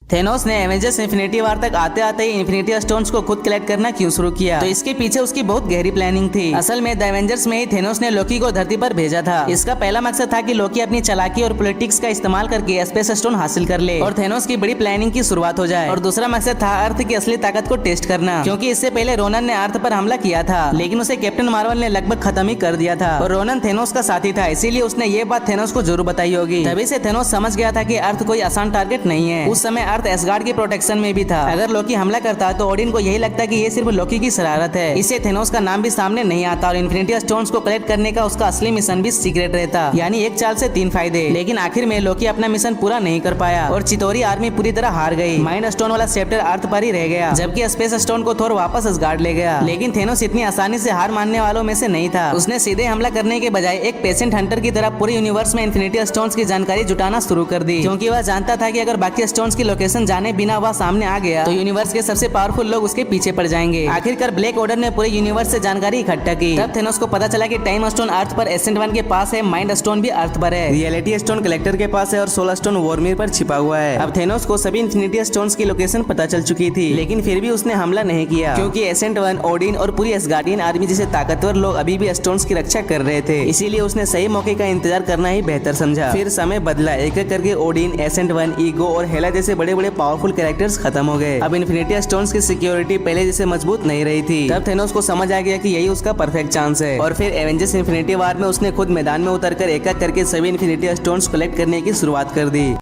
Thanos ने Avengers infinity वार तक आते आते ही इन्फिनिटी स्टोन्स को खुद कलेक्ट करना क्यों शुरू किया, तो इसके पीछे उसकी बहुत गहरी प्लानिंग थी। असल में द एवेंजर्स में ही थेनोस ने लोकी को धरती पर भेजा था। इसका पहला मकसद था कि लोकी अपनी चालाकी और पॉलिटिक्स का इस्तेमाल करके स्पेस स्टोन हासिल कर ले और थेनोस की बड़ी प्लानिंग की शुरुआत हो जाए। और दूसरा मकसद था अर्थ की असली ताकत को टेस्ट करना, क्योंकि इससे पहले रोनन ने अर्थ पर हमला किया था, लेकिन उसे कैप्टन मार्वल ने लगभग खत्म ही कर दिया था। और रोनन थेनोस का साथी था, इसीलिए उसने ये बात थेनोस को जरूर बताई होगी। तभी से थेनोस समझ गया था कि अर्थ कोई आसान टारगेट नहीं है। उस समय अर्थ एसगार्ड की प्रोटेक्शन में भी था। अगर लोकी हमला करता तो ओडिन को यही लगता कि ये सिर्फ लोकी की शरारत है। इससे थेनोस का नाम भी सामने नहीं आता और इन्फिनिटी स्टोन्स को कलेक्ट करने का उसका असली मिशन भी सीक्रेट रहता। यानी एक चाल से तीन फायदे। लेकिन आखिर में लोकी अपना मिशन पूरा नहीं कर पाया और चितौरी आर्मी पूरी तरह हार गई। माइंड स्टोन वाला चैप्टर अर्थ पर ही रह गया, जबकि स्पेस स्टोन को थोर वापस असगार्ड ले गया। लेकिन थेनोस इतनी आसानी से हार मानने वालों में से नहीं था। उसने सीधे हमला करने के बजाय एक पेशेंट हंटर की तरह पूरे यूनिवर्स में इन्फिनिटी स्टोन्स की जानकारी जुटाना शुरू कर दी, क्योंकि वह जानता था कि अगर बाकी स्टोन्स की लोकेशन जाने बिना वह सामने आ गया तो यूनिवर्स के सबसे पावरफुल लोग उसके पीछे पड़ जाएंगे। आखिरकार ब्लैक ऑर्डर ने पूरे यूनिवर्स से जानकारी इकट्ठा की। तब थेनोस को पता चला कि टाइम स्टोन अर्थ पर, एसेंट वन के पास है, माइंड स्टोन भी अर्थ पर है, रियलिटी स्टोन कलेक्टर के पास है और सोलर स्टोन वॉर्मिर पर छिपा हुआ है। अब थेनोस को सभी इन्फिनिटी स्टोन्स की लोकेशन पता चल चुकी थी, लेकिन फिर भी उसने हमला नहीं किया, क्योंकि एसेंट वन, ओडिन और पूरी एसगार्डियन आर्मी जैसे ताकतवर लोग अभी भी स्टोन्स की रक्षा कर रहे थे। इसीलिए उसने सही मौके का इंतजार करना ही बेहतर समझा। फिर समय बदला, एक एक करके ओडिन, एसेंट वन, ईगो और हेला जैसे बड़े बड़े पावरफुल कैरेक्टर्स खत्म हो गए। अब इन्फिनिटी स्टोन्स की सिक्योरिटी पहले जैसे मजबूत नहीं रही थी। तब थेनोस को समझ आ गया कि यही उसका परफेक्ट चांस है। और फिर एवेंजर्स इन्फिनिटी वार में उसने खुद मैदान में उतरकर एक एक करके सभी इन्फिनिटी स्टोन्स कलेक्ट करने की शुरुआत कर दी।